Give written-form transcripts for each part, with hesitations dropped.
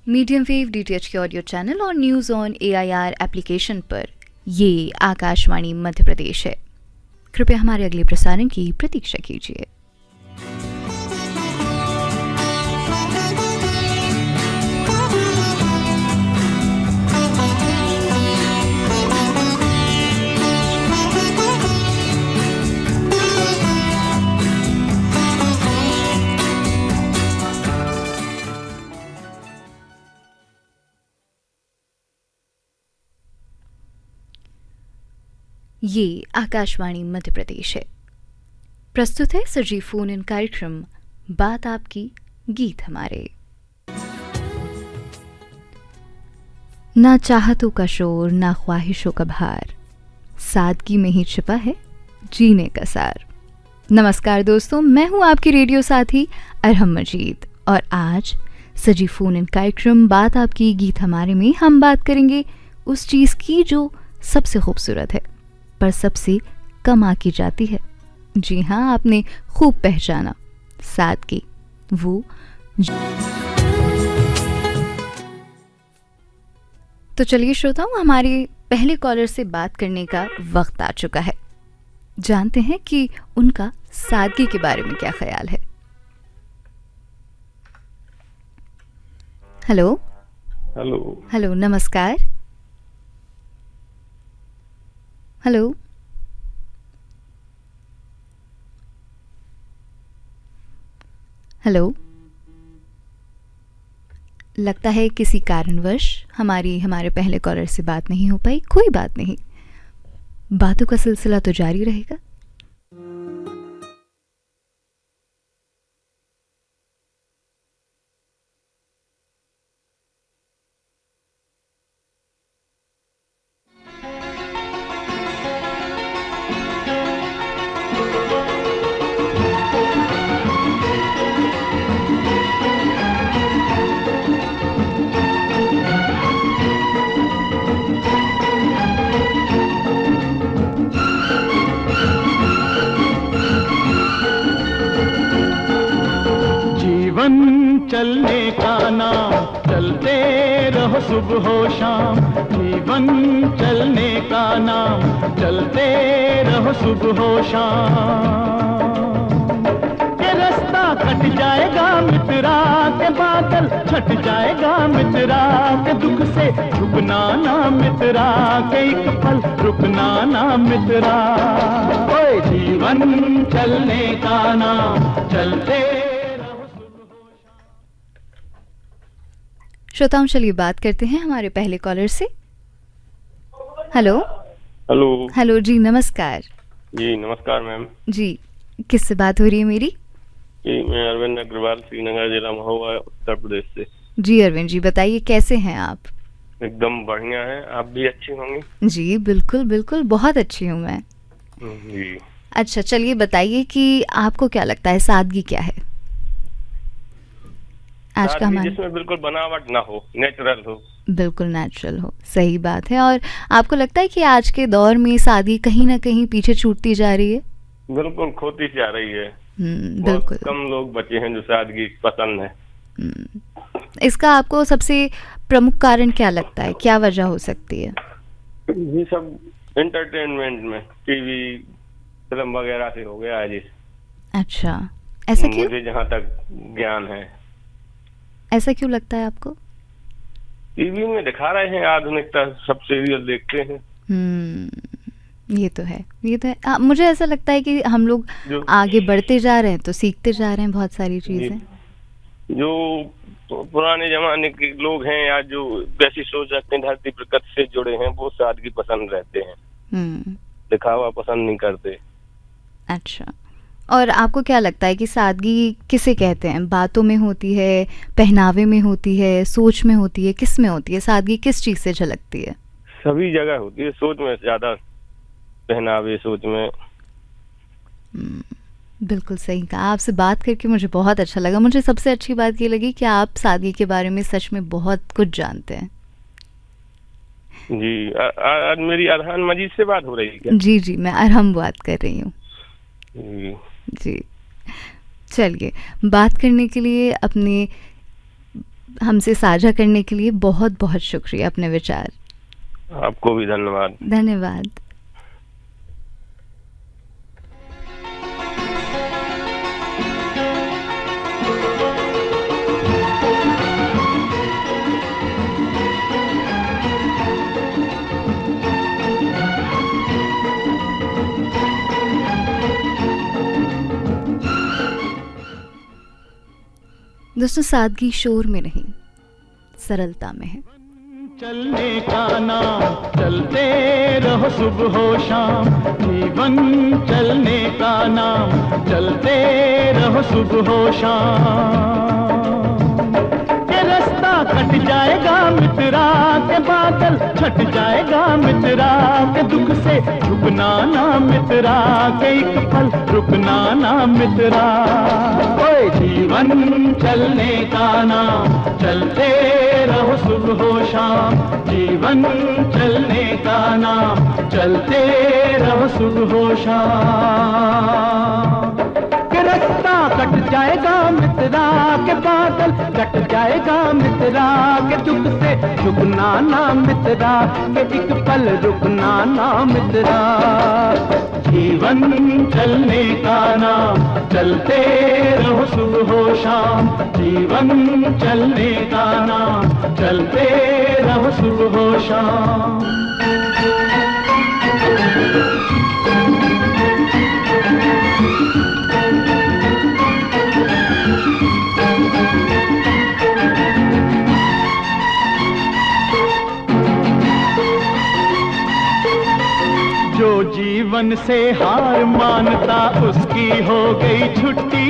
Medium wave DTH के audio channel और news on AIR application पर ये आकाशवाणी मध्य प्रदेश है। कृपया हमारे अगले प्रसारण की प्रतीक्षा कीजिए। ये आकाशवाणी मध्य प्रदेश है। प्रस्तुत है सजीव फोन इन कार्यक्रम बात आपकी गीत हमारे। ना चाहतों का शोर, ना ख्वाहिशों का भार, सादगी में ही छिपा है जीने का सार। नमस्कार दोस्तों, मैं हूं आपकी रेडियो साथी अरहम मजीद और आज सजीव फोन इन कार्यक्रम बात आपकी गीत हमारे में हम बात करेंगे उस चीज की जो सबसे खूबसूरत है पर सबसे कम आंकी जाती है। जी हाँ, आपने खूब पहचाना, सादगी। वो तो चलिए श्रोताओं, हमारे पहले कॉलर से बात करने का वक्त आ चुका है। जानते हैं कि उनका सादगी के बारे में क्या ख्याल है। हेलो हेलो हेलो, नमस्कार। हेलो हेलो, लगता है किसी कारणवश हमारे पहले कॉलर से बात नहीं हो पाई। कोई बात नहीं, बातों का सिलसिला तो जारी रहेगा। चलने का नाम, चलते रहो सुबह हो शाम। जीवन चलने का नाम, चलते रहो सुबह हो शाम। के रास्ता कट जाएगा मित्रा, के बादल छट जाएगा मित्रा, के दुख से झुकना ना मित्रा, के एक पल रुकना ना मित्रा। ओए जीवन चलने का नाम, चलते। श्रोताओं, चलिए बात करते हैं हमारे पहले कॉलर से। हेलो हेलो हेलो जी, नमस्कार। जी नमस्कार मैम। जी, किससे बात हो रही है मेरी? जी मैं अरविंद अग्रवाल, श्रीनगर जिला महोबा, उत्तर प्रदेश से। जी अरविंद जी, बताइए कैसे हैं आप? एकदम बढ़िया है, आप भी अच्छी होंगी? जी बिल्कुल बिल्कुल, बहुत अच्छी हूँ मैं। जी अच्छा, चलिए बताइए कि आपको क्या लगता है सादगी क्या है आज का हमारा? जिसमें बिल्कुल बनावट ना हो, नेचुरल हो। बिल्कुल नेचुरल हो, सही बात है। और आपको लगता है कि आज के दौर में सादगी कहीं ना कहीं पीछे छूटती जा रही है? बिल्कुल खोती जा रही है। बिल्कुल कम लोग बचे हैं जो सादगी पसंद है। इसका आपको सबसे प्रमुख कारण क्या लगता है, क्या वजह हो सकती है? ये सब एंटरटेनमेंट में टीवी फिल्म वगैरह से हो गया है जी। अच्छा, ऐसा क्यों? मुझे जहाँ तक ज्ञान है, ऐसा क्यों लगता है आपको? टीवी में दिखा रहे हैं आधुनिकता, सब सीरियल देखते हैं। ये तो है, ये तो है। मुझे ऐसा लगता है कि हम लोग आगे बढ़ते जा रहे हैं तो सीखते जा रहे हैं बहुत सारी चीजें। जो पुराने जमाने के लोग हैं या जो वैसी सोच रखते हैं, धरती प्रकृति से जुड़े हैं, वो सादगी पसंद रहते हैं, दिखावा पसंद नहीं करते। अच्छा, और आपको क्या लगता है कि सादगी किसे कहते हैं? बातों में होती है, पहनावे में होती है, सोच में होती है, किस में होती है? सादगी किस चीज से झलकती है? सभी जगह होती है, सोच में ज्यादा, पहनावे, सोच में। बिल्कुल सही कहा। आपसे बात करके मुझे बहुत अच्छा लगा। मुझे सबसे अच्छी बात ये लगी कि आप सादगी के बारे में सच में बहुत कुछ जानते हैं। जी, आज मेरी अरहान मजीद से बात हो रही है क्या? जी जी, मैं अरहम बात कर रही हूँ। जी, चलिए, बात करने के लिए, अपने हमसे साझा करने के लिए बहुत बहुत शुक्रिया, अपने विचार। आपको भी धन्यवाद। धन्यवाद। दोस्तों, सादगी शोर में नहीं, सरलता में है। चलने का नाम, चलते रहो सुबह हो शाम, जीवन चलने का नाम, चलते रहो सुबह हो शाम। ये रास्ता कट जाएगा मित्रा के, बादल छट जाएगा मित्रा के, दुख से झुकना ना मित्रा के, एक पल रुकना ना मित्रा। ओए जीवन चलने का नाम, चलते रहो सुबह हो शाम, जीवन चलने का नाम, चलते रहो सुबह हो शाम। के रास्ता कट जाएगा मित्रा के, बादल कट जाएगा मित्रा के, दुख से झुकना ना मित्रा के, एक पल रुकना ना मित्रा। जीवन चलने का नाम, चलते रहो सुबह हो शाम, जीवन चलने का नाम, चलते रहो सुबह हो शाम। जो जीवन से हार मानता उसकी हो गई छुट्टी,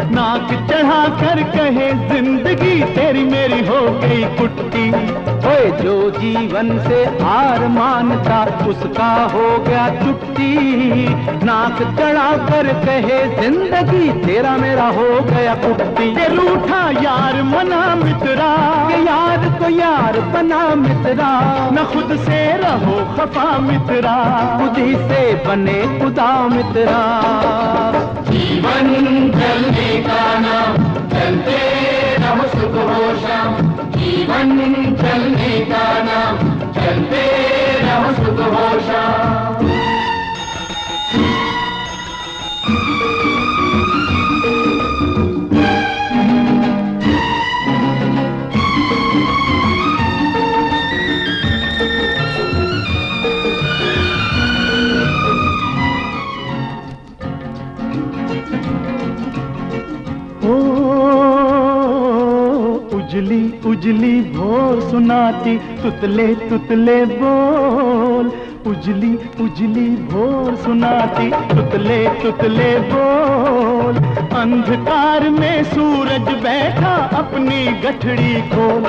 नाक चढ़ा कर कहे जिंदगी तेरी मेरी हो गई कुट्टी। ओए जो जीवन से हार मानता उसका हो गया छुट्टी, नाक चढ़ा कर कहे जिंदगी तेरा मेरा हो गया कुट्टी। ये रूठा यार मना मित्रा के, यार को यार बना मित्रा, न खुद से रहो खफा मित्रा, खुद ही से बने खुदा मित्रा। जीवन चलने का नाम, चलते रहो सुबह हो शाम, जीवन चलने का नाम, चलते रहो सुबह हो शाम। उजली उजली भोर सुनाती तुतले तुतले बोल, उजली उजली भोर सुनाती तुतले तुतले बोल। अंधकार में सूरज बैठा अपनी गठड़ी खोल,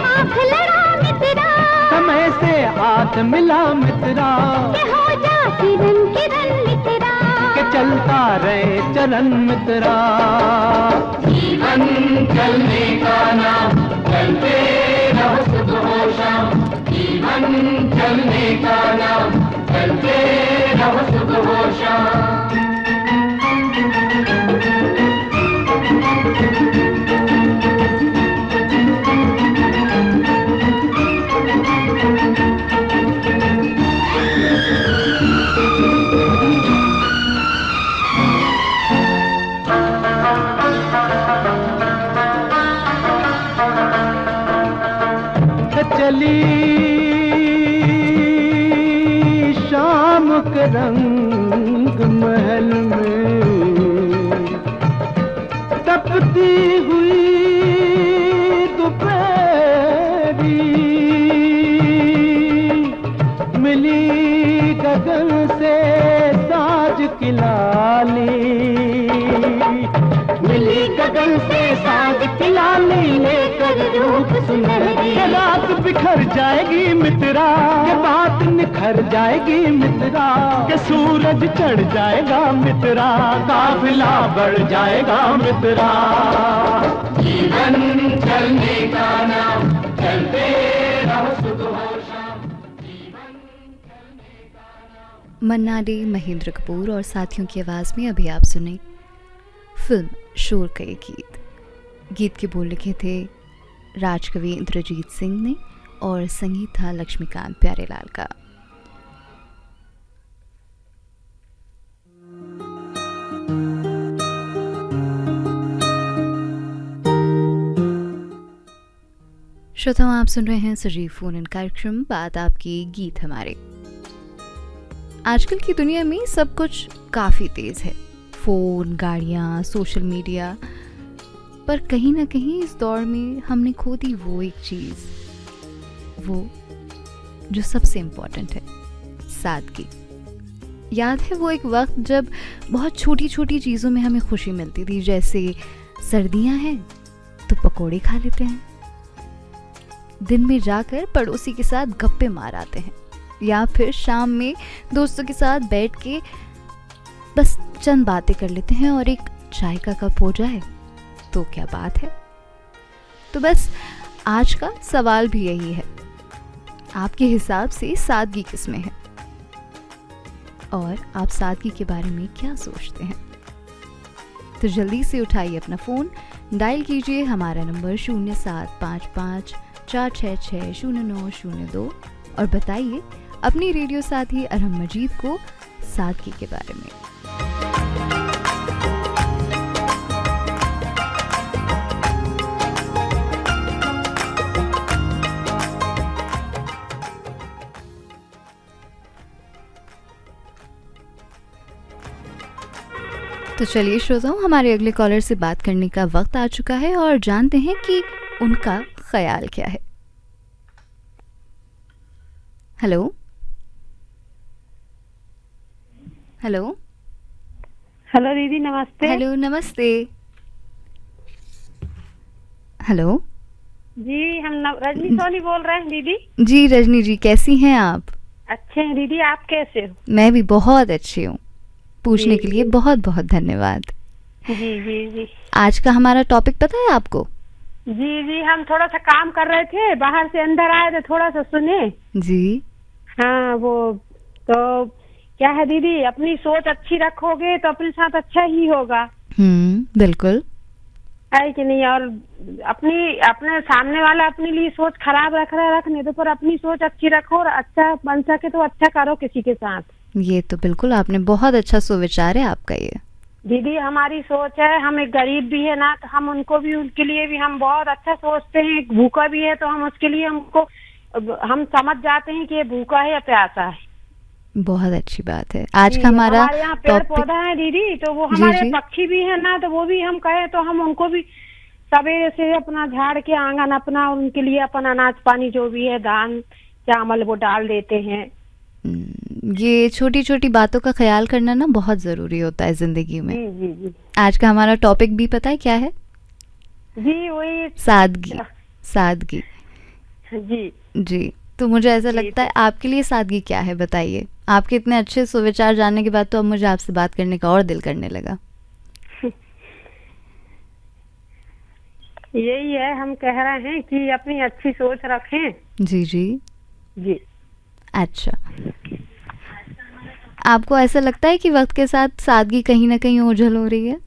आँख लड़ा मित्रा, समय से हाथ मिला मित्रा, के हो जा किरण किरण मित्रा, के चलता रहे चरण मित्रा। जीवन चलने का नाम, चलते रहो सुबह हो शाम, जीवन चलने का नाम, चलते रहो सुबह हो शाम। रंग महल में तपती हुई दोपहरी मिली गगन से साज की लाली, मिली गगन से साज की लाली लेकर रूप सुनहरी। रात बिखर जाएगी मित्रा, ये बात निखर जाएगी मित्रा, के सूरज चढ़ जाएगा मित्रा, काफिला बढ़ जाएगा मित्रा। जीवन चलने का नाम, चलते रहो सुबह शाम। मन्ना डे, महेंद्र कपूर और साथियों की आवाज़ में अभी आप सुने फिल्म शोर का ये गीत के बोल लिखे थे राजकवि इंद्रजीत सिंह ने और संगीत था लक्ष्मीकांत प्यारेलाल का। श्रोताओं, आप सुन रहे हैं सजीव फोन इन कार्यक्रम बात आपकी गीत हमारे। आजकल की दुनिया में सब कुछ काफ़ी तेज़ है, फ़ोन, गाड़ियाँ, सोशल मीडिया, पर कहीं ना कहीं इस दौर में हमने खो दी वो एक चीज़, वो जो सबसे इम्पोर्टेंट है, सादगी। याद है वो एक वक्त जब बहुत छोटी छोटी चीज़ों में हमें खुशी मिलती थी, जैसे सर्दियाँ हैं तो पकोड़े खा लेते हैं, दिन में जाकर पड़ोसी के साथ गप्पे मार आते हैं, या फिर शाम में दोस्तों के साथ बैठ के बस चंद बातें कर लेते हैं और एक चाय का कप हो जाए तो क्या बात है। तो बस आज का सवाल भी यही है, आपके हिसाब से सादगी किसमें है और आप सादगी के बारे में क्या सोचते हैं? तो जल्दी से उठाइए अपना फ़ोन, डायल कीजिए हमारा नंबर 0755-466-0902 और बताइए अपनी रेडियो साथी अरहम मजीद को सादगी के बारे में। तो चलिए श्रोताओं, हमारे अगले कॉलर से बात करने का वक्त आ चुका है और जानते हैं कि उनका ख्याल क्या है। हेलो हेलो हेलो दीदी, नमस्ते। हेलो, नमस्ते। हेलो जी, हम रजनी सोनी बोल रहे हैं दीदी। जी रजनी जी, कैसी हैं आप? अच्छे हैं दीदी, आप कैसे हो? मैं भी बहुत अच्छी हूँ। पूछने के लिए बहुत बहुत धन्यवाद। जी जी जी। आज का हमारा टॉपिक पता है आपको? जी जी, हम थोड़ा सा काम कर रहे थे, बाहर से अंदर आए थे, थोड़ा सा सुने। जी हाँ, वो तो क्या है दीदी, अपनी सोच अच्छी रखोगे तो अपने साथ अच्छा ही होगा। बिल्कुल है कि नहीं। और अपने सामने वाला अपने लिए सोच खराब रखने दो, पर अपनी सोच अच्छी रखो और अच्छा बन सके तो अच्छा करो किसी के साथ। ये तो बिल्कुल आपने बहुत अच्छा सुविचार है आपका। ये दीदी हमारी सोच है, हम एक गरीब भी है ना, तो हम उनको भी, उनके लिए भी हम बहुत अच्छा सोचते हैं। एक भूखा भी है तो हम उसके लिए हम समझ जाते हैं कि ये भूखा है या प्यासा है। बहुत अच्छी बात है। आज का हमारा यहाँ पेड़ पौधा है दीदी, तो वो हमारे पक्षी भी है ना, तो वो भी हम कहे तो हम उनको भी सवेरे से अपना झाड़ के आंगन अपना, उनके लिए अपन अनाज पानी जो भी है, दान चावल वो डाल देते हैं। ये छोटी छोटी बातों का ख्याल करना ना बहुत जरूरी होता है जिंदगी में। जी जी। आज का हमारा टॉपिक भी पता है क्या है? जी वही सादगी। सादगी जी जी। तो मुझे ऐसा लगता है आपके लिए सादगी क्या है, बताइए। आपके इतने अच्छे सुविचार जानने के बाद तो अब मुझे आपसे बात करने का और दिल करने लगा। यही है, हम कह रहे हैं कि अपनी अच्छी सोच रखें। जी जी जी। अच्छा, आपको ऐसा लगता है कि वक्त के साथ सादगी कहीं ना कहीं ओझल हो रही है?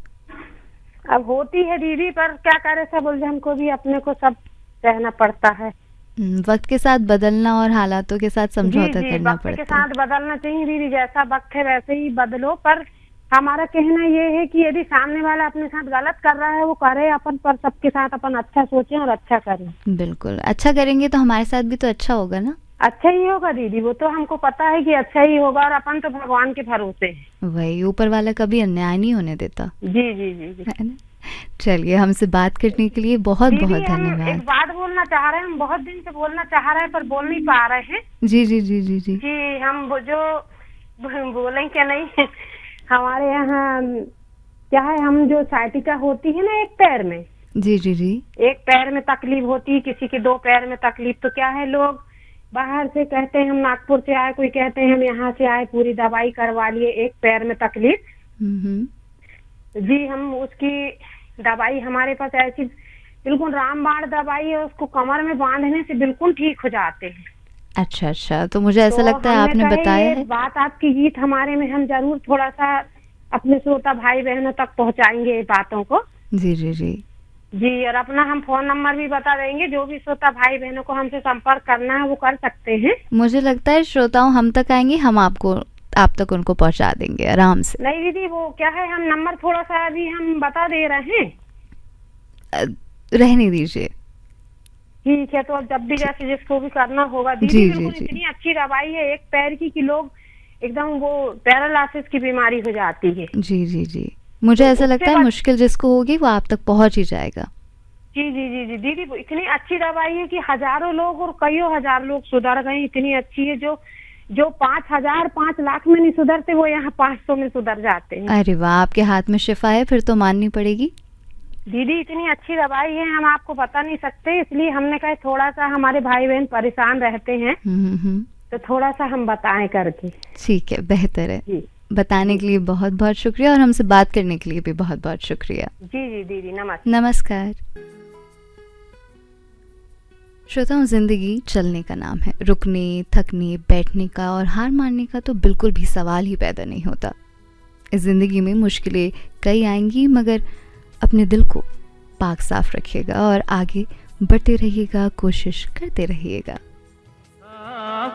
अब होती है दीदी, पर क्या करे, सब उलझन को भी अपने को सब सहना पड़ता है। वक्त के साथ बदलना और हालातों के साथ समझौता करना पड़ता है। वक्त के साथ बदलना चाहिए दीदी, जैसा वक्त है वैसे ही बदलो। पर हमारा कहना ये है कि यदि सामने वाला अपने साथ गलत कर रहा है वो करे अपन, पर सबके साथ अपन अच्छा सोचें और अच्छा करें। बिल्कुल, अच्छा करेंगे तो हमारे साथ भी तो अच्छा होगा ना। अच्छा ही होगा दीदी, वो तो हमको पता है कि अच्छा ही होगा, और अपन तो भगवान के भरोसे हैं। वही, ऊपर वाला कभी अन्याय नहीं होने देता। जी जी जी जी। चलिए, हमसे बात करने के लिए बहुत बहुत धन्यवाद। एक बात बोलना चाह रहे हैं, हम बहुत दिन से बोलना चाह रहे हैं पर बोल नहीं पा रहे हैं। जी जी जी जी जी जी, हम वो जो बोलें क्या नहीं, हमारे यहाँ क्या है, हम जो साइटिका होती है ना एक पैर में, जी जी जी, एक पैर में तकलीफ होती है, किसी के 2 पैर में तकलीफ, तो क्या है लोग बाहर से कहते हैं हम नागपुर से आए, कोई कहते हैं हम यहाँ से आए, पूरी दवाई करवा लिए, एक पैर में तकलीफ। जी, हम उसकी दवाई हमारे पास ऐसी बिल्कुल रामबाण दवाई है, उसको कमर में बांधने से बिल्कुल ठीक हो जाते हैं। अच्छा अच्छा, तो मुझे ऐसा लगता है आपने बताया है। बात आपकी गीत हमारे में हम जरूर थोड़ा सा अपने श्रोता भाई बहनों तक पहुँचाएंगे बातों को। जी जी जी जी, और अपना हम फोन नंबर भी बता देंगे, जो भी श्रोता भाई बहनों को हमसे संपर्क करना है वो कर सकते हैं। मुझे लगता है श्रोताओं हम तक आएंगे, हम आप तक उनको पहुंचा देंगे आराम से। नहीं दीदी, वो क्या है, हम नंबर थोड़ा सा अभी हम बता दे रहे हैं, रहने दीजिए। ठीक है, तो अब जब भी जैसे जिसको भी करना होगा दीदी, बिल्कुल इतनी अच्छी दवाई है एक पैर की लोग एकदम वो पैरालिसिस की बीमारी हो जाती है। जी जी जी, मुझे ऐसा लगता है मुश्किल जिसको होगी वो आप तक पहुंच ही जाएगा। जी जी जी जी दीदी, इतनी अच्छी दवाई है कि हजारों लोग और कईयों हजार लोग सुधर गए, इतनी अच्छी है। जो 5,000 5 लाख में नहीं सुधरते वो यहाँ 500 में सुधर जाते हैं। अरे वाह, आपके हाथ में शिफा है, फिर तो माननी पड़ेगी दीदी, इतनी अच्छी दवाई है हम आपको बता नहीं सकते, इसलिए हमने कहा थोड़ा सा हमारे भाई बहन परेशान रहते हैं तो थोड़ा सा हम बताएं करके। ठीक है, बेहतर है जी। बताने के लिए बहुत बहुत शुक्रिया, और हमसे बात करने के लिए भी बहुत बहुत शुक्रिया। जी जी दीदी, नमस्कार। नमस्कार। श्रोताओं, जिंदगी चलने का नाम है, रुकने, थकने, बैठने का और हार मानने का तो बिल्कुल भी सवाल ही पैदा नहीं होता। इस जिंदगी में मुश्किलें कई आएंगी, मगर अपने दिल को पाक साफ रखिएगा और आगे बढ़ते रहिएगा, कोशिश करते रहिएगा।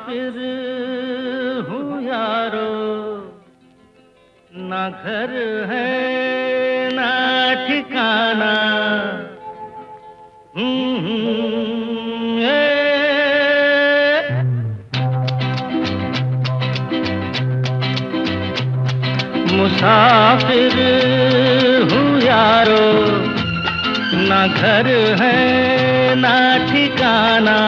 फिर हूँ यारो, ना घर है ना ठिकाना, मुसाफिर हूँ यारो, ना घर है ना ठिकाना,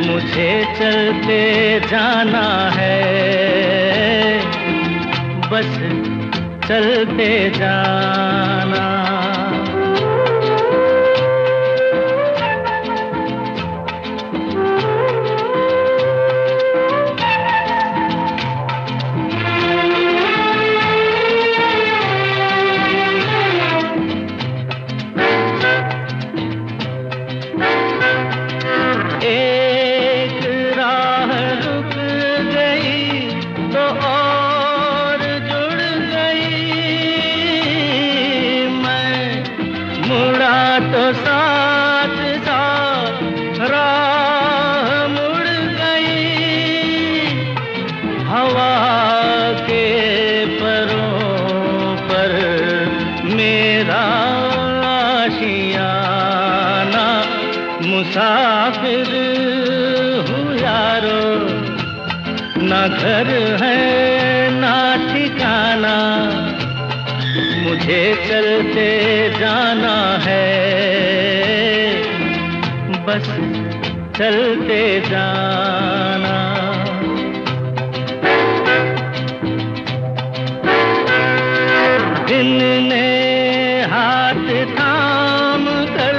मुझे चलते जाना है, बस चलते जाना। मुसाफिर हूँ यारो, ना घर है ना ठिकाना, मुझे चलते जाना है, बस चलते जाना। दिन ने हाथ थाम कर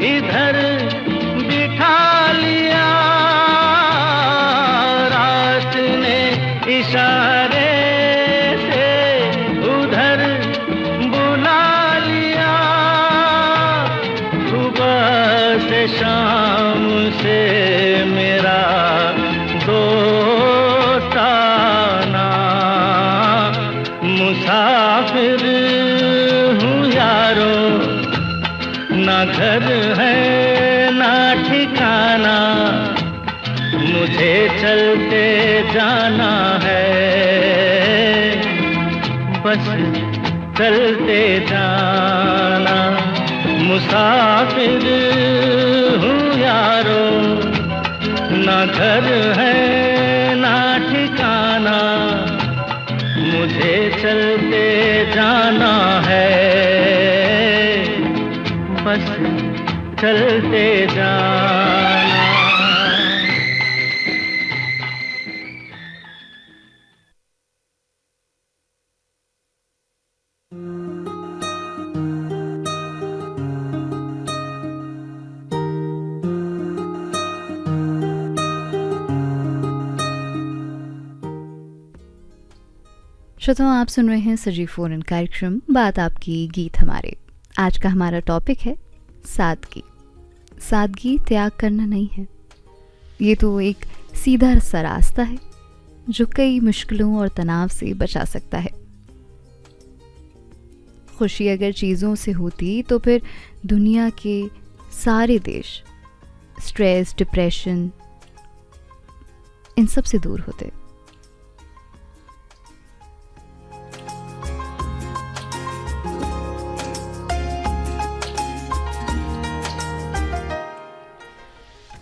इधर बिठा लिया, रात ने इशारे से उधर बुला लिया, सुबह से शाम से मेरा दोस्ताना, मुसाफिर हूँ यारो, ना घर है ना ठिकाना, मुझे चलते जाना है, बस चलते जाना। मुसाफिर हूँ यारो, ना घर है ना ठिकाना, मुझे चलते जाना है, बस चलते जाना। श्रोताओं, आप सुन रहे हैं सजीव फोन इन कार्यक्रम बात आपकी गीत हमारे। आज का हमारा टॉपिक है सादगी। सादगी त्याग करना नहीं है, ये तो एक सीधा सा रास्ता है जो कई मुश्किलों और तनाव से बचा सकता है। खुशी अगर चीज़ों से होती तो फिर दुनिया के सारे देश स्ट्रेस, डिप्रेशन, इन सब से दूर होते।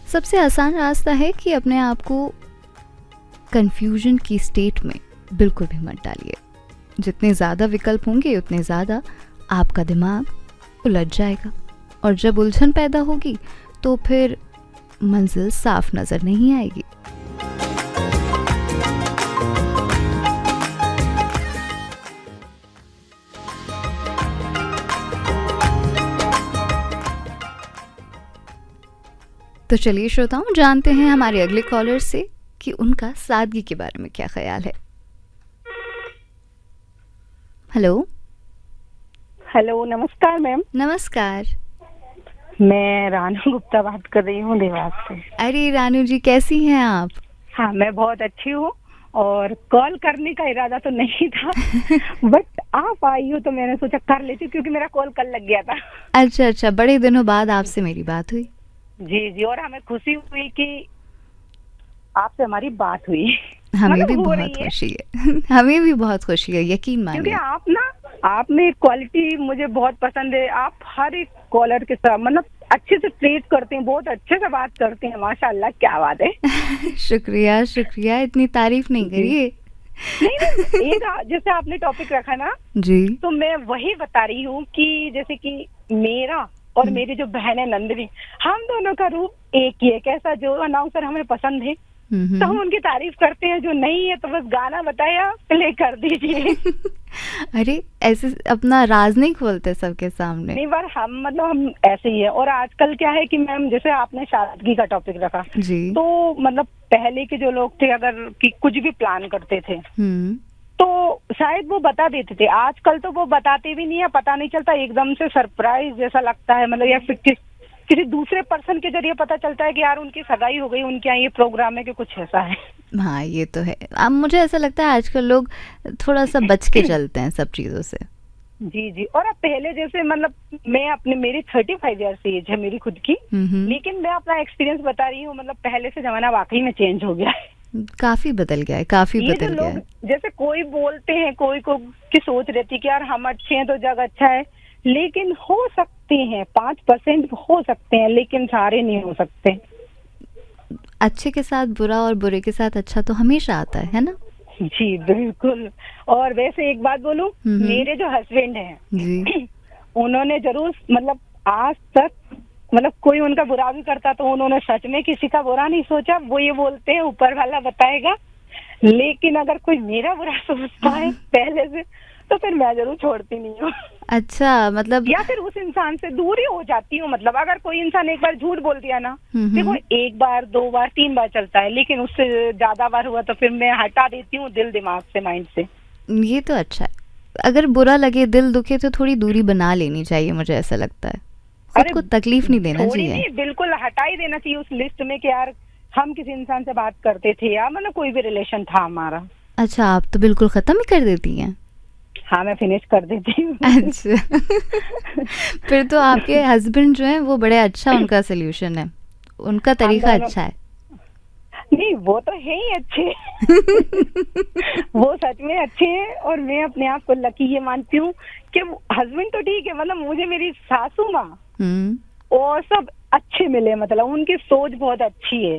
सबसे आसान रास्ता है कि अपने आप को कंफ्यूजन की स्टेट में बिल्कुल भी मत डालिए। जितने ज़्यादा विकल्प होंगे उतने ज़्यादा आपका दिमाग उलझ जाएगा, और जब उलझन पैदा होगी तो फिर मंजिल साफ नज़र नहीं आएगी। तो चलिए श्रोताओं, जानते हैं हमारे अगले कॉलर से कि उनका सादगी के बारे में क्या ख्याल है। हेलो। हेलो, नमस्कार मैम। नमस्कार। मैं रानू गुप्ता बात कर रही हूँ देवास से। अरे रानू जी, कैसी हैं आप? हाँ, मैं बहुत अच्छी हूँ और कॉल करने का इरादा तो नहीं था बट आप आई हो तो मैंने सोचा कर लेती हूँ, क्योंकि मेरा कॉल कल लग गया था। अच्छा, बड़े दिनों बाद आपसे मेरी बात हुई। जी, और हमें खुशी हुई कि आपसे हमारी बात हुई। हमें भी बहुत खुशी है हमें भी बहुत खुशी है, यकीन मानिए। क्योंकि आप में क्वालिटी मुझे बहुत पसंद है। आप हर एक कॉलर के साथ मतलब अच्छे से ट्रीट करते हैं, बहुत अच्छे से बात करते हैं, माशाल्लाह, क्या बात है। शुक्रिया, इतनी तारीफ नहीं करिए। नहीं, जैसे आपने टॉपिक रखा ना जी, तो मैं वही बता रही हूँ कि जैसे कि मेरा और मेरी जो बहन है नंदिनी, हम दोनों का रूप एक ही है। कैसा, जो अनाउंसर हमें पसंद है तो हम उनकी तारीफ करते हैं, जो नहीं है तो बस गाना बताया प्ले कर दीजिए। अरे ऐसे अपना राज नहीं खोलते सबके सामने। नहीं, बार हम ऐसे ही है। और आजकल क्या है कि मैम, जैसे आपने सादगी का टॉपिक रखा जी, तो मतलब पहले के जो लोग थे, अगर कि कुछ भी प्लान करते थे तो शायद वो बता देते थे। आजकल तो वो बताते भी नहीं है, पता नहीं चलता, एकदम से सरप्राइज जैसा लगता है। मतलब या फिर किसी दूसरे पर्सन के जरिए पता चलता है कि यार उनकी सगाई हो गई, उनके यहाँ ये प्रोग्राम है, कि कुछ ऐसा है। हाँ, ये तो है। अब मुझे ऐसा लगता है आजकल लोग थोड़ा सा बच के चलते हैं सब चीजों से। जी, और अब पहले जैसे मतलब मेरी 35 ईयर्स एज है मेरी खुद की, लेकिन मैं अपना एक्सपीरियंस बता रही हूँ। मतलब पहले से जमाना वाकई में चेंज हो गया है, काफी बदल गया है, काफी बदल गया है। जैसे कोई बोलते हैं, कोई को की सोच रहती है कि यार हम अच्छे हैं तो जग अच्छा है, लेकिन हो सकते हैं 5% हो सकते हैं, लेकिन सारे नहीं हो सकते। अच्छे के साथ बुरा और बुरे के साथ अच्छा तो हमेशा आता है ना? जी बिल्कुल। और वैसे एक बात बोलूं, मेरे जो हस्बैंड हैं जी, उन्होंने जरूर मतलब आज तक मतलब कोई उनका बुरा भी करता तो उन्होंने सच में किसी का बुरा नहीं सोचा। वो ये बोलते हैं ऊपर वाला बताएगा, लेकिन अगर कोई मेरा बुरा सोचता है पहले से तो फिर मैं जरूर छोड़ती नहीं हूँ। अच्छा, मतलब या फिर उस इंसान से दूर ही हो जाती हूँ। मतलब अगर कोई इंसान एक बार झूठ बोल दिया ना, देखो 1 बार 2 बार 3 बार चलता है, लेकिन उससे ज्यादा बार हुआ तो फिर मैं हटा देती हूँ दिल दिमाग से, माइंड से। ये तो अच्छा है। अगर बुरा लगे, दिल दुखे तो थोड़ी दूरी बना लेनी चाहिए, मुझे ऐसा लगता है। खुद को तकलीफ नहीं देना चाहिए। नहीं, बिल्कुल हटा ही देना चाहिए उस लिस्ट में कि यार हम किसी इंसान से बात करते थे या मतलब कोई भी रिलेशन था हमारा। अच्छा, आप तो बिल्कुल खत्म ही कर देती हैं। हाँ, मैं फिनिश कर देती हूँ। अच्छा फिर तो आपके हस्बैंड जो है वो बड़े अच्छा, उनका सोल्यूशन है, उनका तरीका अच्छा है। नहीं, वो तो है ही अच्छे वो सच में अच्छे हैं। और मैं अपने आप को लकी ये मानती हूँ कि हस्बैंड तो ठीक है, मतलब मुझे मेरी सासू माँ और सब अच्छे मिले। मतलब उनकी सोच बहुत अच्छी है,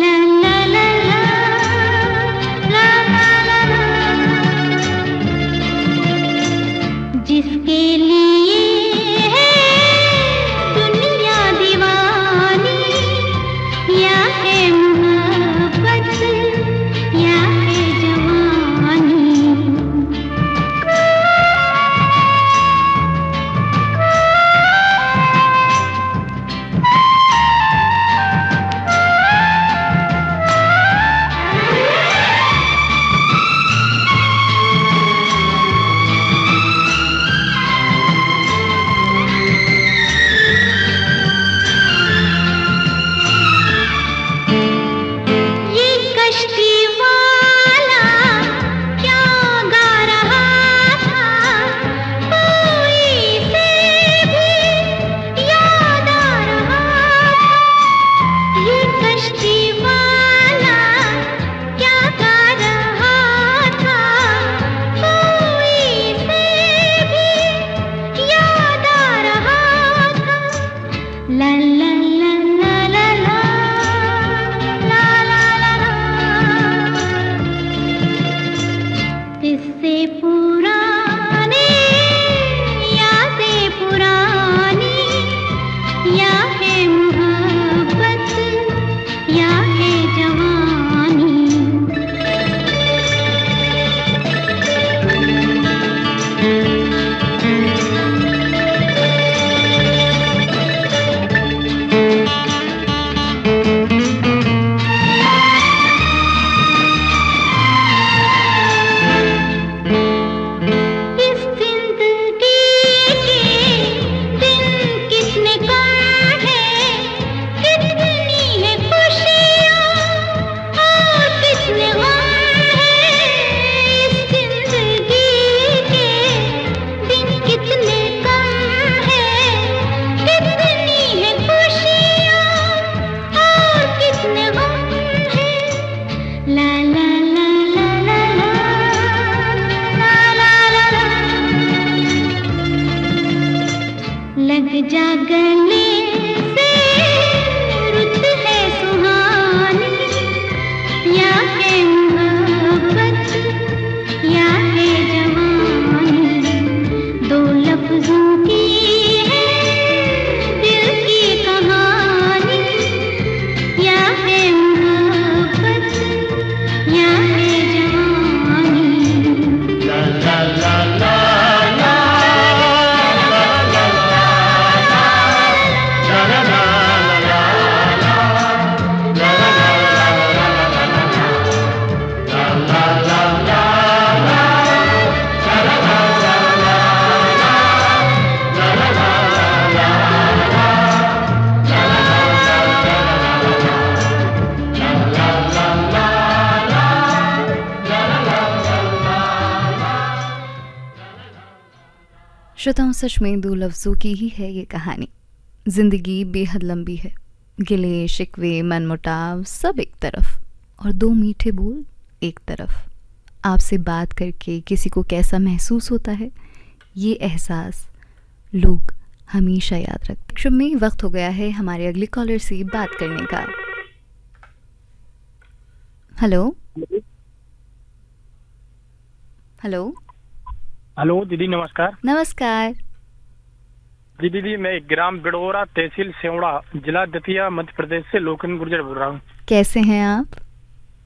श्रोताओं, सच में दो लफ्ज़ों की ही है ये कहानी। ज़िंदगी बेहद लंबी है, गिले शिकवे मनमुटाव सब एक तरफ और दो मीठे बोल एक तरफ। आपसे बात करके किसी को कैसा महसूस होता है, ये एहसास लोग हमेशा याद रखते। शुभ में वक्त हो गया है हमारे अगले कॉलर से बात करने का। हेलो हेलो हेलो दीदी, नमस्कार। नमस्कार जी दीदी, मैं ग्राम बिड़ोरा, तहसील सेवड़ा, जिला दतिया, मध्य प्रदेश से लोकन गुर्जर बोल रहा हूँ। कैसे हैं आप?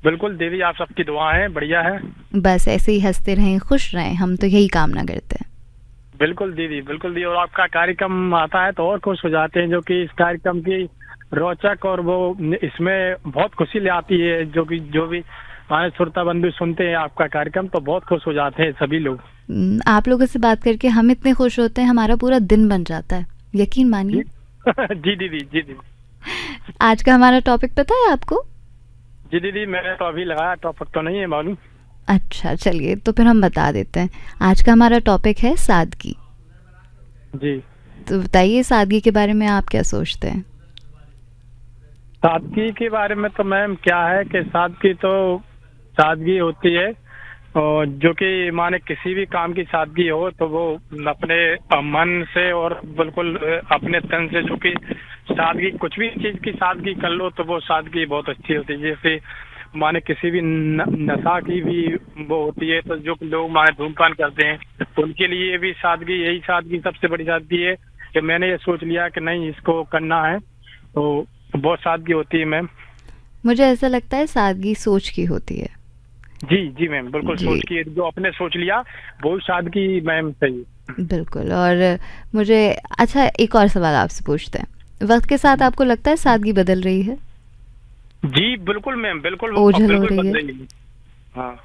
बिल्कुल दीदी, आप सबकी दुआएं हैं, बढ़िया है। बस ऐसे ही हंसते रहें, खुश रहें, हम तो यही कामना करते हैं। बिल्कुल दीदी, बिल्कुल दीदी। और आपका कार्यक्रम आता है तो और खुश हो जाते हैं, जो कि इस कार्यक्रम की रोचक और वो इसमें बहुत खुशी ले आती है। जो भी हमारे श्रोता बंधु सुनते हैं आपका कार्यक्रम तो बहुत खुश हो जाते हैं सभी लोग। आप लोगों से बात करके हम इतने खुश होते हैं, हमारा पूरा दिन बन जाता है, यकीन मानिए। जी दीदी, जी दीदी। आज का हमारा टॉपिक पता है आपको? जी दीदी, मैंने तो अभी लगाया, टॉपिक तो नहीं है मालूम। अच्छा चलिए, तो फिर हम बता देते हैं। आज का हमारा टॉपिक है सादगी। जी, तो बताइए सादगी के बारे में आप क्या सोचते हैं? सादगी के बारे में तो मैम क्या है कि सादगी होती है, और जो कि माने किसी भी काम की सादगी हो तो वो अपने मन से और बिल्कुल अपने तन से, जो कि सादगी कुछ भी चीज की सादगी कर लो तो वो सादगी बहुत अच्छी होती है। जैसे माने किसी भी नशा की भी वो होती है, तो जो लोग माने धूमपान करते हैं उनके लिए भी सादगी, यही सादगी सबसे बड़ी सादगी है कि मैंने ये सोच लिया कि नहीं इसको करना है, तो बहुत सादगी होती है मैम। मुझे ऐसा लगता है सादगी सोच की होती है। जी जी मैम, बिल्कुल सोच की, जो आपने सोच लिया वो सादगी मैम सही। बिल्कुल। और मुझे अच्छा एक और सवाल आपसे पूछते हैं, वक्त के साथ आपको लगता है सादगी बदल रही है? जी बिल्कुल मैम, बिल्कुल ओझल हो रही है। हाँ,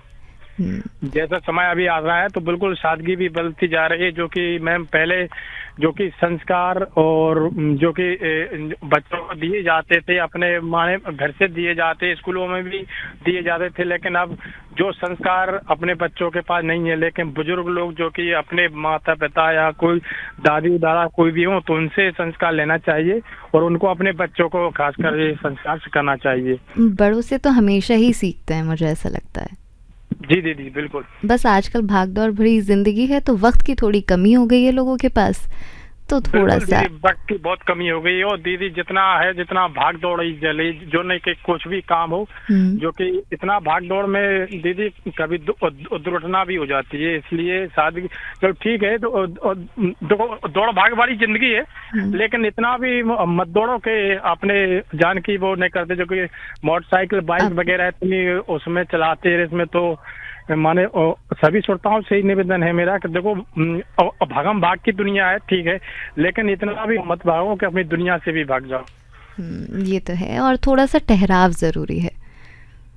जैसा समय अभी आ रहा है तो बिल्कुल सादगी भी बदलती जा रही है। जो कि मैम पहले जो कि संस्कार और जो कि बच्चों को दिए जाते थे, अपने माने घर से दिए जाते, स्कूलों में भी दिए जाते थे, लेकिन अब जो संस्कार अपने बच्चों के पास नहीं है, लेकिन बुजुर्ग लोग जो कि अपने माता पिता या कोई दादी दादा कोई भी हो तो उनसे संस्कार लेना चाहिए और उनको अपने बच्चों को खासकर संस्कार सिखाना चाहिए। बड़ों से तो हमेशा ही सीखते हैं, मुझे ऐसा लगता है। जी दीदी बिल्कुल। बस आजकल भागदौड़ भरी जिंदगी है तो वक्त की थोड़ी कमी हो गई है लोगों के पास, तो थोड़ा सा वक्त की बहुत कमी हो गई है। और दीदी जितना भाग दौड़ जले जो नहीं कि कुछ भी काम हो, जो कि इतना भाग दौड़ में दीदी कभी दुर्घटना भी हो जाती है। इसलिए सादगी चलो ठीक है, दौड़ भाग वाली जिंदगी है, लेकिन इतना भी मत दौड़ो कि अपने जान की वो नहीं करते। जो कि मोटरसाइकिल बाइक वगैरह इतनी उसमें चलाते हैं, इसमें तो माने सभी श्रोताओं से ही निवेदन है मेरा कि देखो भागम भाग की दुनिया है ठीक है, लेकिन इतना भी मत भागो कि अपनी दुनिया से भी भाग जाओ। ये तो है, और थोड़ा सा ठहराव जरूरी है।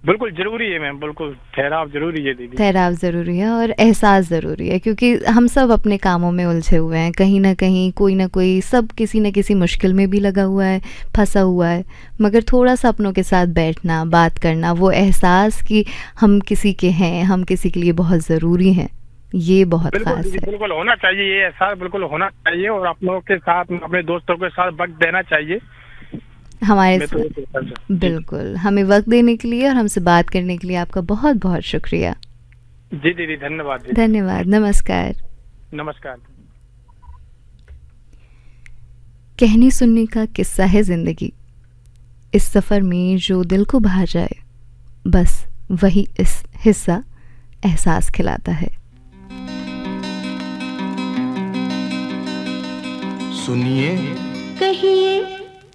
बिल्कुल जरूरी है मैम, बिल्कुल ठहराव जरूरी है दीदी। ठहराव जरूरी है और एहसास जरूरी है, क्योंकि हम सब अपने कामों में उलझे हुए हैं, कहीं ना कहीं कोई ना कोई, सब किसी न किसी मुश्किल में भी लगा हुआ है, फंसा हुआ है। मगर थोड़ा सा अपनों के साथ बैठना, बात करना, वो एहसास कि हम किसी के हैं, हम किसी के लिए बहुत ज़रूरी हैं, ये बहुत खास है। बिल्कुल होना चाहिए, ये एहसास बिल्कुल होना चाहिए, और अपनों के साथ, अपने दोस्तों के साथ वक्त देना चाहिए हमारे साथ। बिल्कुल, हमें वक्त देने के लिए और हमसे बात करने के लिए आपका बहुत बहुत शुक्रिया। जी दीदी, धन्यवाद। धन्यवाद, नमस्कार। नमस्कार। कहने सुनने का किस्सा है जिंदगी, इस सफर में जो दिल को भा जाए, बस वही इस हिस्सा एहसास खिलाता है। सुनिए, कहिए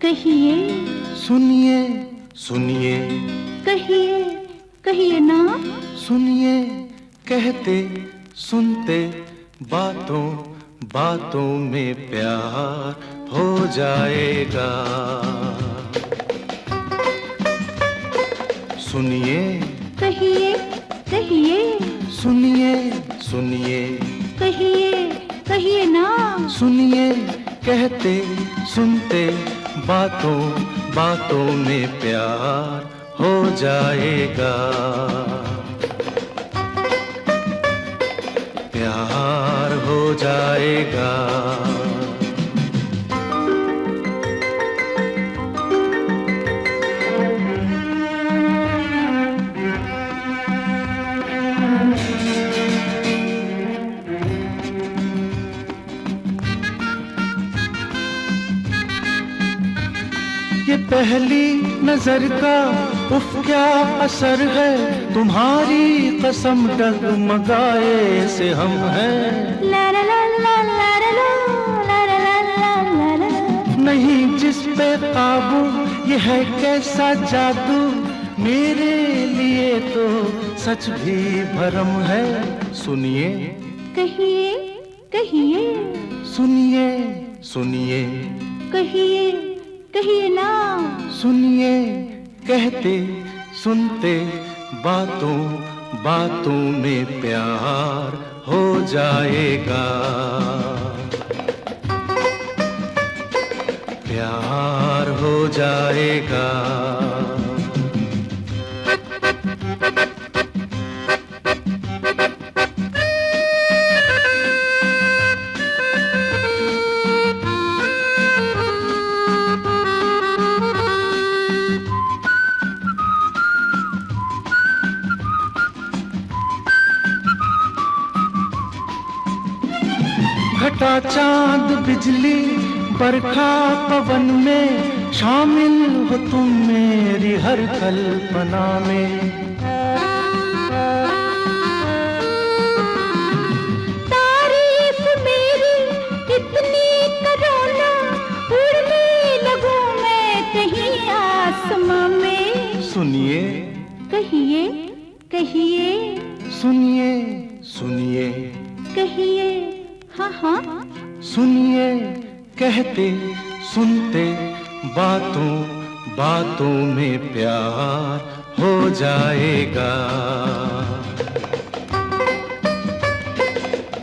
कहिए, सुनिए सुनिए, कहिए कहिए ना, सुनिए कहते सुनते बातों बातों में प्यार हो जाएगा। सुनिए, कहिए कहिए, सुनिए सुनिए, कहिए कहिए ना, सुनिए कहते सुनते बातों बातों में प्यार हो जाएगा। प्यार हो जाएगा। ये पहली नजर का उफ क्या असर है, तुम्हारी कसम डगमगाए से हम हैं। नहीं जिस पे काबू ये है कैसा जादू, मेरे लिए तो सच भी भरम है। सुनिए कहिए कहिए, सुनिए सुनिए कहिए कहिए ना। सुनिए कहते सुनते बातों बातों में प्यार हो जाएगा। प्यार हो जाएगा। घटा चांद बिजली बरखा पवन में, शामिल हो तुम मेरी हर कल्पना में। तारीफ मेरी कितनी करो ना, उड़ने लगूं मैं कहीं आसमां में। सुनिए कहिए कहिए, सुनिए सुनिए कहिए हाँ हाँ। सुनिए कहते सुनते बातों बातों में प्यार हो जाएगा।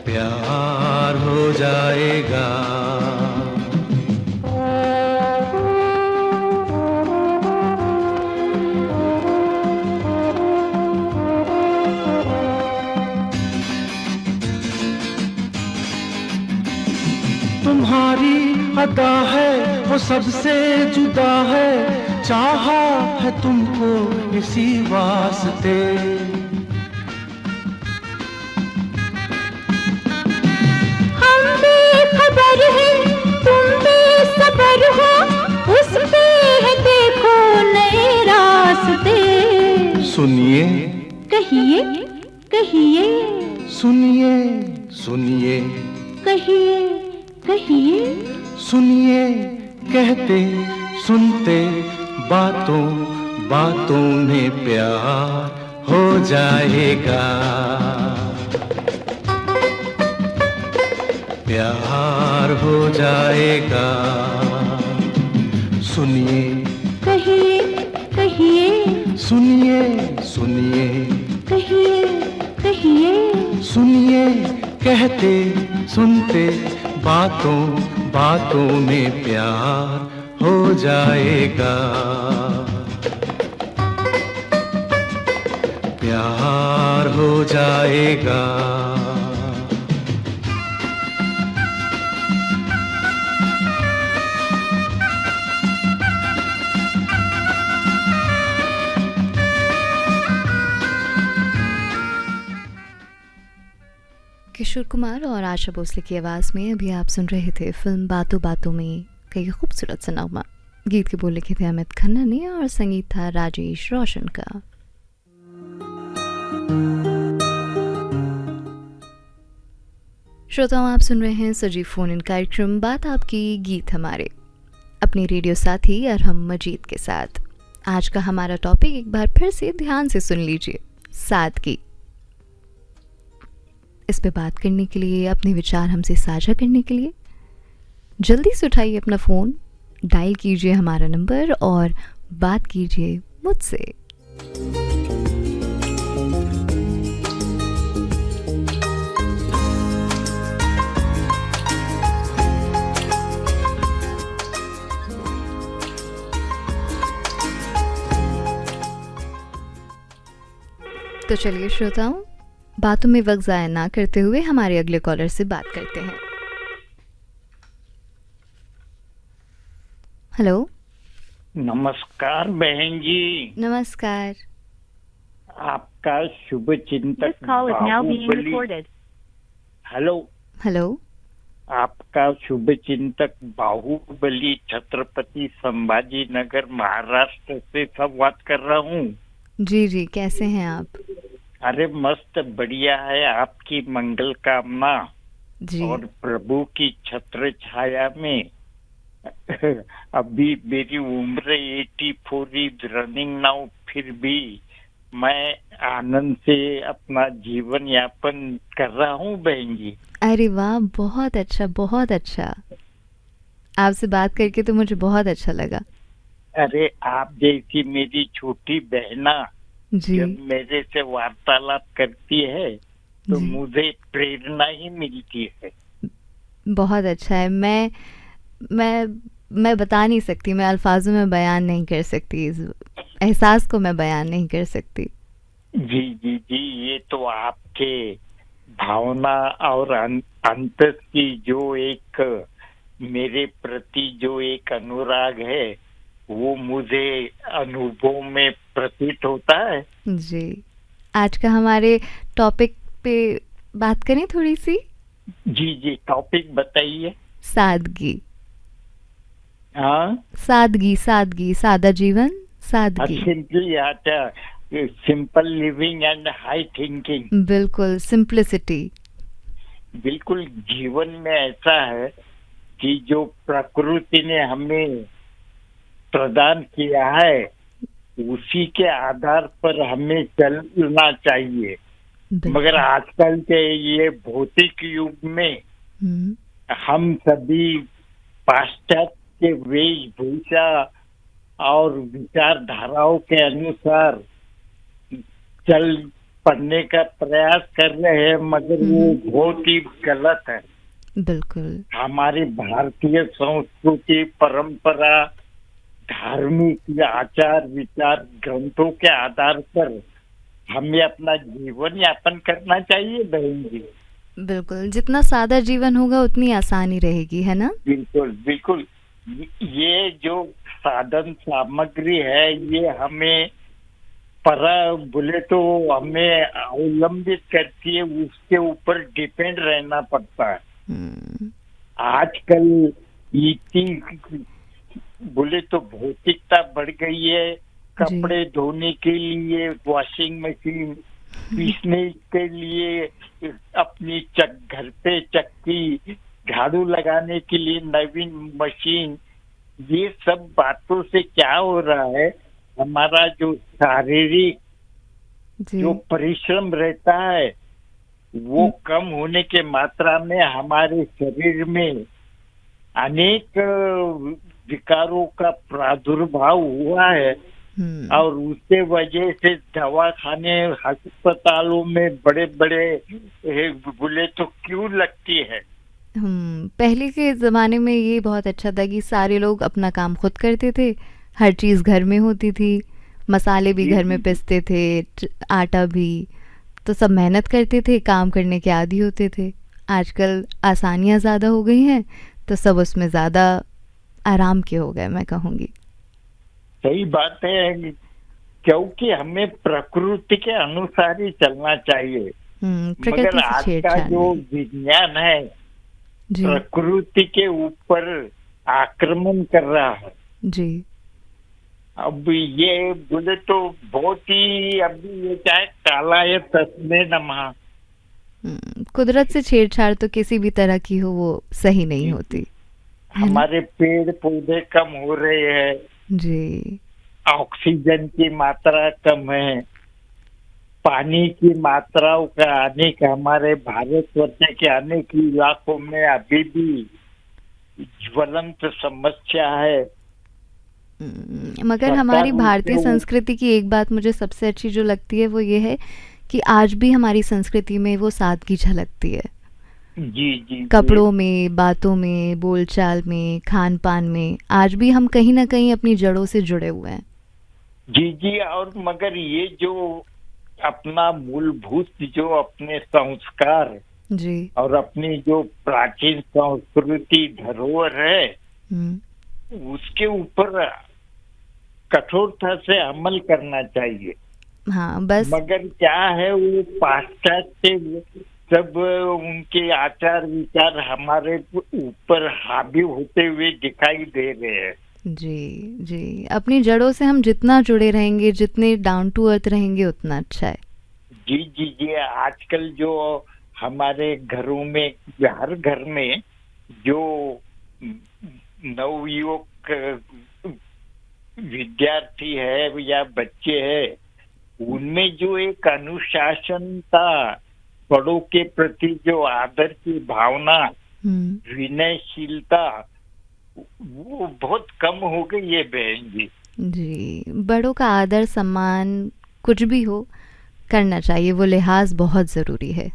प्यार हो जाएगा। तुम्हारी अदा है वो सबसे जुदा है, चाहा है तुमको इसी वास्ते। हम बेखबर हैं तुम बेसबर हो, उस पे है देखो नए रास्ते। सुनिए कहिए कहिए, सुनिए सुनिए कहिए कहिए। सुनिए कहते सुनते बातों बातों में प्यार हो जाएगा। प्यार हो जाएगा। सुनिए कहिए कहिए, सुनिए सुनिए कहिए कहिए। सुनिए कहते सुनते बातों बातों में प्यार हो जाएगा। प्यार हो जाएगा। किशोर कुमार और आशा भोसले की आवाज़ में अभी आप सुन रहे थे फिल्म बातों बातों में कई खूबसूरत सा नगमा। गीत के बोल लिखे थे अमित खन्ना ने और संगीत था राजेश रोशन का। श्रोताओं, आप सुन रहे हैं सजीव फोन इन कार्यक्रम बात आपकी गीत हमारे, अपनी रेडियो साथी अरहम मजीद के साथ। आज का हमारा टॉपिक एक बार फिर से ध्यान से सुन लीजिए, सादगी। इस पे बात करने के लिए, अपने विचार हमसे साझा करने के लिए जल्दी से उठाइए अपना फ़ोन, डायल कीजिए हमारा नंबर और बात कीजिए मुझसे। तो चलिए श्रोताओं, बातों में वक्त ज़ाया ना करते हुए हमारे अगले कॉलर से बात करते हैं। हेलो, नमस्कार बहन जी। नमस्कार। आपका शुभ चिंतक बाहुबली। हेलो हेलो, आपका शुभ चिंतक बाहुबली छत्रपति संभाजी नगर महाराष्ट्र से संवाद कर रहा हूँ। जी जी, कैसे हैं आप? अरे मस्त बढ़िया है, आपकी मंगल कामना जी। और प्रभु की छत्र छाया में अभी मेरी उम्र 84 इज रनिंग नाउ, फिर भी मैं आनंद से अपना जीवन यापन कर रहा हूँ बहन जी। अरे वाह, बहुत अच्छा बहुत अच्छा। आपसे बात करके तो मुझे बहुत अच्छा लगा। अरे आप जैसी मेरी छोटी बहना जब मेरे से वार्तालाप करती है तो मुझे प्रेरणा ही मिलती है। बहुत अच्छा है। मैं बता नहीं सकती, मैं अल्फाजों में बयान नहीं कर सकती, इस एहसास को मैं बयान नहीं कर सकती। जी जी जी, ये तो आपके भावना और अंतर की जो एक मेरे प्रति जो एक अनुराग है वो मुझे अनुभव में प्रतीत होता है। जी, आज का हमारे टॉपिक पे बात करें थोड़ी सी। जी जी, टॉपिक बताइए। सादगी। हाँ, सादगी सादगी, सादा जीवन, सादगी। सिंपली आता, simple living and high thinking. बिल्कुल, सिंप्लिसिटी। बिल्कुल, जीवन में ऐसा है कि जो प्रकृति ने हमें प्रदान किया है उसी के आधार पर हमें चलना चाहिए। मगर आजकल के ये भौतिक युग में हम सभी पाश्चात्य वेशभूषा और विचारधाराओं के अनुसार चल पढ़ने का प्रयास कर रहे हैं, मगर वो बहुत ही गलत है। बिल्कुल, हमारी भारतीय संस्कृति, परंपरा, धार्मिक आचार विचार ग्रंथों के आधार पर हमें अपना जीवन यापन करना चाहिए बहन जी। बिल्कुल, जितना सादा जीवन होगा उतनी आसानी रहेगी, है ना? बिल्कुल बिल्कुल। ये जो साधन सामग्री है ये हमें बोले तो हमें अवलंबित करती है, उसके ऊपर डिपेंड रहना पड़ता है। आजकल इतनी बोले तो भौतिकता बढ़ गई है। कपड़े धोने के लिए वॉशिंग मशीन, पीसने के लिए अपनी घर पे चक्की, झाड़ू लगाने के लिए नवीन मशीन, ये सब बातों से क्या हो रहा है, हमारा जो शारीरिक जो परिश्रम रहता है वो कम होने के मात्रा में हमारे शरीर में अनेक विकारों का प्रादुर्भाव हुआ है और उसके वजह से दवाखाने अस्पतालों में बड़े बड़े बोले तो क्यों लगती है। पहले के ज़माने में ये बहुत अच्छा था कि सारे लोग अपना काम खुद करते थे, हर चीज़ घर में होती थी, मसाले भी घर में पिसते थे, आटा भी, तो सब मेहनत करते थे, काम करने के आदी होते थे। आजकल आसानियाँ ज़्यादा हो गई हैं तो सब उसमें ज़्यादा आराम के हो गए, मैं कहूँगी। सही बात है, क्योंकि हमें प्रकृति के अनुसार ही चलना चाहिए। मगर आज का जो विज्ञान है प्रकृति के ऊपर आक्रमण कर रहा है जी। अब ये बोले तो बहुत ही, अभी ये चाहे काला है तस्मे नमः। कुदरत से छेड़छाड़ तो किसी भी तरह की हो वो सही नहीं होती। हमारे पेड़ पौधे कम हो रहे हैं जी, ऑक्सीजन की मात्रा कम है, पानी की मात्राओं का अनेक हमारे भारतवर्ष के अनेक इलाकों में अभी भी ज्वलंत समस्या है। मगर हमारी भारतीय संस्कृति की एक बात मुझे सबसे अच्छी जो लगती है वो ये है कि आज भी हमारी संस्कृति में वो सादगी झलकती है। जी कपड़ों में, बातों में, बोलचाल में, खान पान में, आज भी हम कहीं ना कहीं अपनी जड़ों से जुड़े हुए हैं। जी, और मगर ये जो अपना मूलभूत जो अपने संस्कार जी और अपनी जो प्राचीन संस्कृति धरोहर है उसके ऊपर कठोरता से अमल करना चाहिए। हाँ बस मगर क्या है, वो पाश्चात्य सब उनके आचार विचार हमारे ऊपर हावी होते हुए दिखाई दे रहे हैं। जी जी, अपनी जड़ों से हम जितना जुड़े रहेंगे, जितने डाउन टू अर्थ रहेंगे, उतना अच्छा है। जी जी जी, आजकल जो हमारे घरों में, हर घर में जो नवयुवक विद्यार्थी है या बच्चे हैं, उनमें जो एक अनुशासनता, बड़ों के प्रति जो आदर की भावना, विनयशीलता, वो बहुत कम हो गई है बहन जी। जी, बड़ों का आदर सम्मान कुछ भी हो करना चाहिए, वो लिहाज बहुत जरूरी है।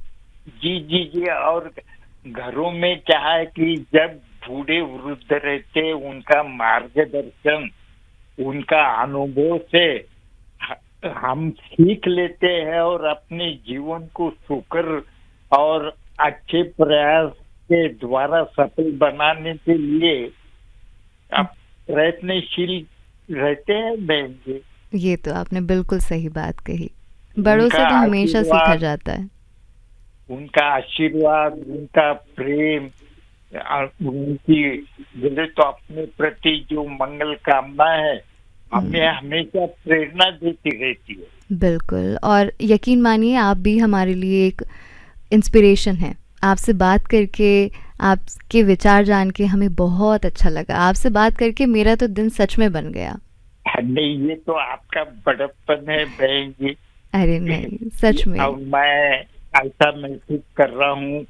जी जी जी, और घरों में क्या है कि जब बूढ़े वृद्ध रहते, उनका मार्गदर्शन, उनका अनुभव से हम सीख लेते हैं और अपने जीवन को सुकर और अच्छे प्रयास के द्वारा सफल बनाने के लिए आप प्रयत्नशील रहते हैं बहन जी। ये तो आपने बिल्कुल सही बात कही, बड़ों से तो हमेशा सीखा जाता है। उनका आशीर्वाद, उनका प्रेम, उनकी बोले तो अपने प्रति जो मंगल कामना है, हमें हमेशा प्रेरणा देती रहती है। बिल्कुल, और यकीन मानिए आप भी हमारे लिए एक इंस्पिरेशन है। आपसे बात करके, आपके विचार जान के हमें बहुत अच्छा लगा। आपसे बात करके मेरा तो दिन सच में बन गया। नहीं, ये तो आपका बड़प्पन है बहन जी। अरे नहीं, सच में। अब मैं ऐसा महसूस कर रहा हूँ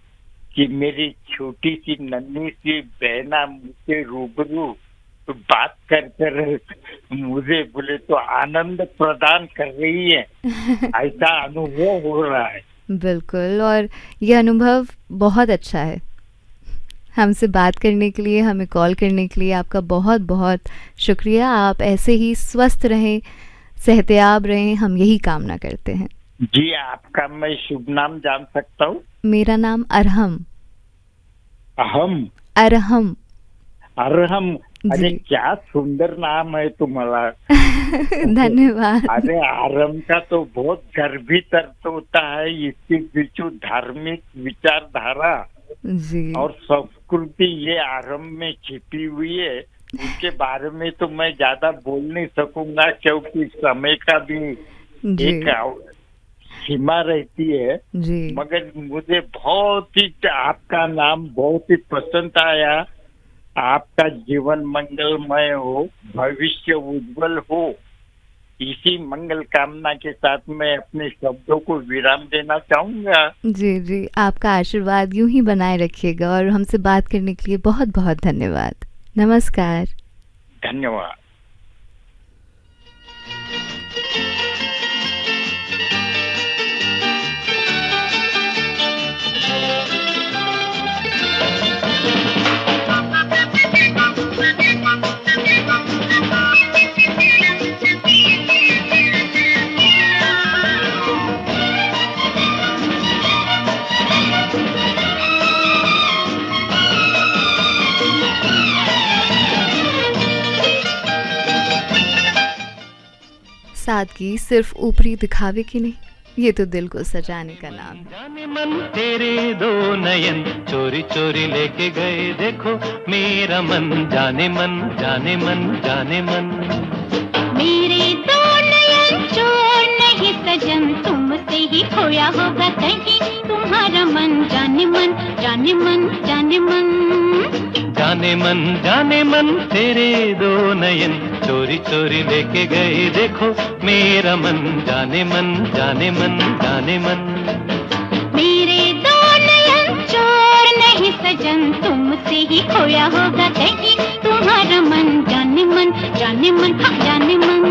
कि मेरी छोटी सी नन्ही सी बहना मुझसे रूबरू तो बात कर मुझे बोले तो आनंद प्रदान कर रही है, ऐसा अनुभव हो रहा है। बिल्कुल, और ये अनुभव बहुत अच्छा है। हमसे बात करने के लिए, हमें कॉल करने के लिए आपका बहुत बहुत शुक्रिया। आप ऐसे ही स्वस्थ रहें, सेहतयाब रहें, हम यही कामना करते हैं। जी, आपका मैं शुभ नाम जान सकता हूँ? मेरा नाम अरहम। अहम? अरहम। अरहम, अरे क्या सुंदर नाम है तुम्हारा। धन्यवाद। अरे आरम का तो बहुत गर्भित अर्थ होता है, इसके पीछे धार्मिक विचारधारा जी और संस्कृति ये आरंभ में छिपी हुई है। उसके बारे में तो मैं ज्यादा बोल नहीं सकूंगा, क्योंकि समय का भी एक सीमा रहती है जी। मगर मुझे बहुत ही आपका नाम बहुत ही पसंद आया। आपका जीवन मंगलमय हो, भविष्य उज्जवल हो, इसी मंगल कामना के साथ मैं अपने शब्दों को विराम देना चाहूंगा। जी जी, आपका आशीर्वाद यूं ही बनाए रखिएगा, और हमसे बात करने के लिए बहुत बहुत धन्यवाद। नमस्कार। धन्यवाद। सादगी सिर्फ ऊपरी दिखावे की नहीं, ये तो दिल को सजाने का नाम है। जाने मन तेरे दो नयन चोरी चोरी लेके गए, देखो मेरा मन, जाने मन जाने मन जाने मन। मेरे दो नयन चोर नहीं सजन, तुमसे ही खोया होगा कहीं तुम्हारा मन, जाने मन जाने मन जाने मन। जाने मन तेरे दो नयन चोरी चोरी लेके गए, देखो मेरा मन, जाने मन जाने मन जाने मन। मेरे दो नयन चोर नहीं सजन, तुमसे ही खोया होगा कहीं तुम्हारा मन, जाने मन जाने मन हाँ जाने मन।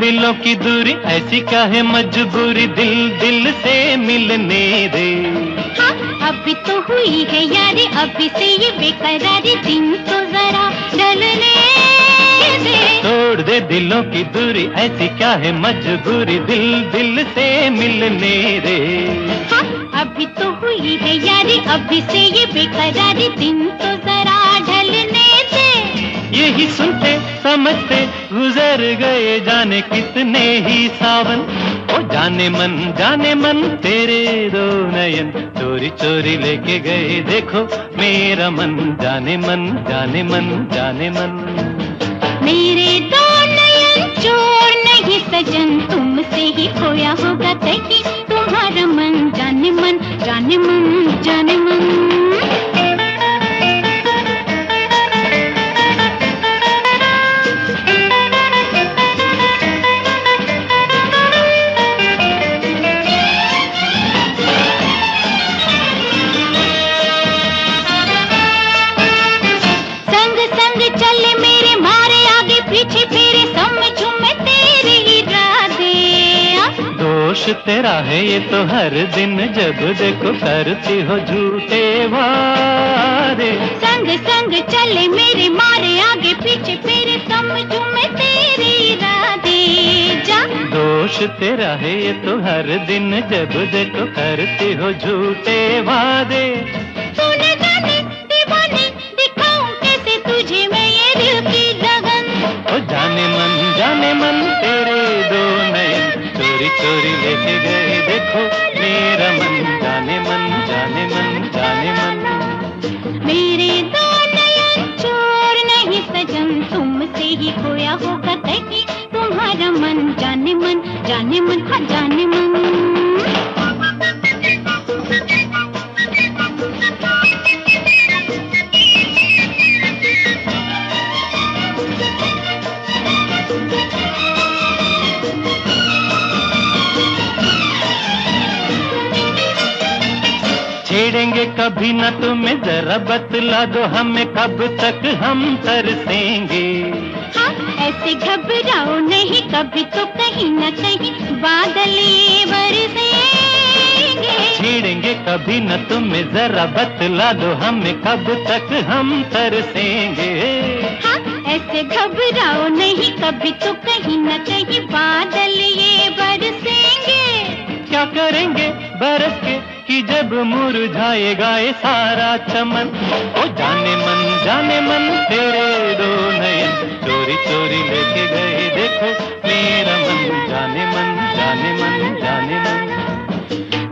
दिलों की दूरी, ऐसी क्या है मजबूरी, दिल दिल से मिलने दे। हाँ, अभी तो हुई है यारी, अभी से ये बेकरारी, दिन तो जरा ढलने दे। तोड़ दे दिलों की दूरी, ऐसी क्या है मजबूरी, दिल दिल से मिलने दे। हाँ, अभी तो हुई है यारी, अभी से ये बेकरारी, दिन तो जरा ढलने दे। यही सुनते समझते गुजर गए जाने कितने ही सावन। ओ जाने मन तेरे दो नयन चोरी चोरी लेके गए, देखो मेरा मन, जाने मन जाने मन जाने मन। मेरे दो नयन चोर नहीं सजन, तुमसे ही खोया होगा कहीं तुम्हारा मन, जाने मन जाने मन जाने मन। दोष तेरा है ये तो हर दिन, जब देखो करती हो झूठे वादे। संग संग चले मेरे, मारे आगे पीछे फेरे, समझूं मैं तेरे इरादे, जा। दोष तेरा है ये तो हर दिन, जब देखो करती हो झूठे वादे। तूने जाने दीवाने, दिखाऊं कैसे तुझे मैं ये दिल की लगन। ओ जाने मन तेरे दो नयन चोरी चोरी लेके गए, देखो मेरा मन, जाने मन जाने मन जाने मन। मेरे दो नयन चोर नहीं सजन, तुमसे ही खोया होगा कहीं तुम्हारा मन, जाने मन हाँ जाने मन। छेड़ेंगे कभी न तुम्हें, जरा बतला दो हमें कब तक हम तरसेंगे। हाँ, ऐसे घबराओ नहीं, कभी तो कहीं न कहीं बादल ये बरसेंगे। छेड़ेंगे कभी न तुम्हें, जरा बतला दो हमें कब तक हम तरसेंगे। हाँ, ऐसे घबराओ नहीं, कभी तो कहीं न कहीं बादल ये बरसेंगे। क्या करेंगे बरस के कि जब मुरझाएगा ये सारा चमन। ओ जाने मन तेरे दो नयन चोरी चोरी लेके गए, देखो मेरा मन, जाने मन जाने मन जाने मन।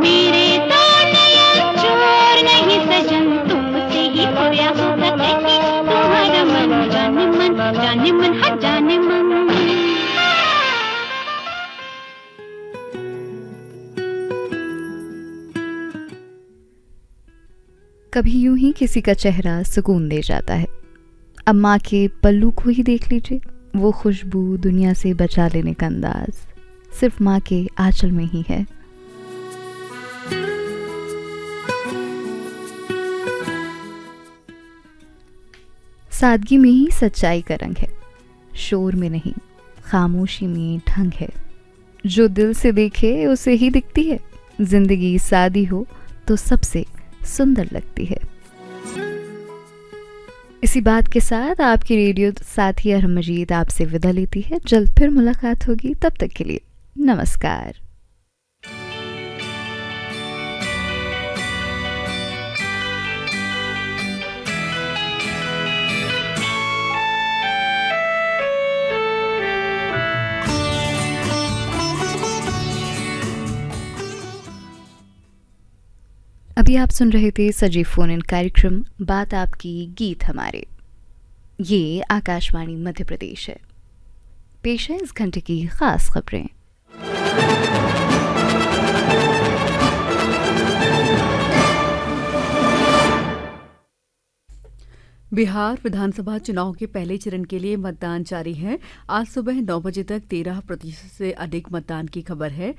मेरे दो नयन चोर नहीं सजन, तुमसे ही खोया होगा कहीं तुम्हारा मन, जाने मन हाँ जाने मन। कभी यूं ही किसी का चेहरा सुकून दे जाता है। अब माँ के पल्लू को ही देख लीजिए, वो खुशबू, दुनिया से बचा लेने का अंदाज सिर्फ माँ के आंचल में ही है। सादगी में ही सच्चाई का रंग है, शोर में नहीं, खामोशी में ढंग है। जो दिल से देखे उसे ही दिखती है, जिंदगी सादी हो तो सबसे सुंदर लगती है। इसी बात के साथ आपकी रेडियो साथी अरहम मजीद आपसे विदा लेती है। जल्द फिर मुलाकात होगी, तब तक के लिए नमस्कार। अभी आप सुन रहे थे सजीव फोन इन कार्यक्रम बात आपकी गीत हमारे। ये आकाशवाणी मध्य प्रदेश है। पेश है इस घंटे की खास खबरें। बिहार विधानसभा चुनाव के पहले चरण के लिए मतदान जारी है। आज सुबह 9 बजे तक 13% से अधिक मतदान की खबर है।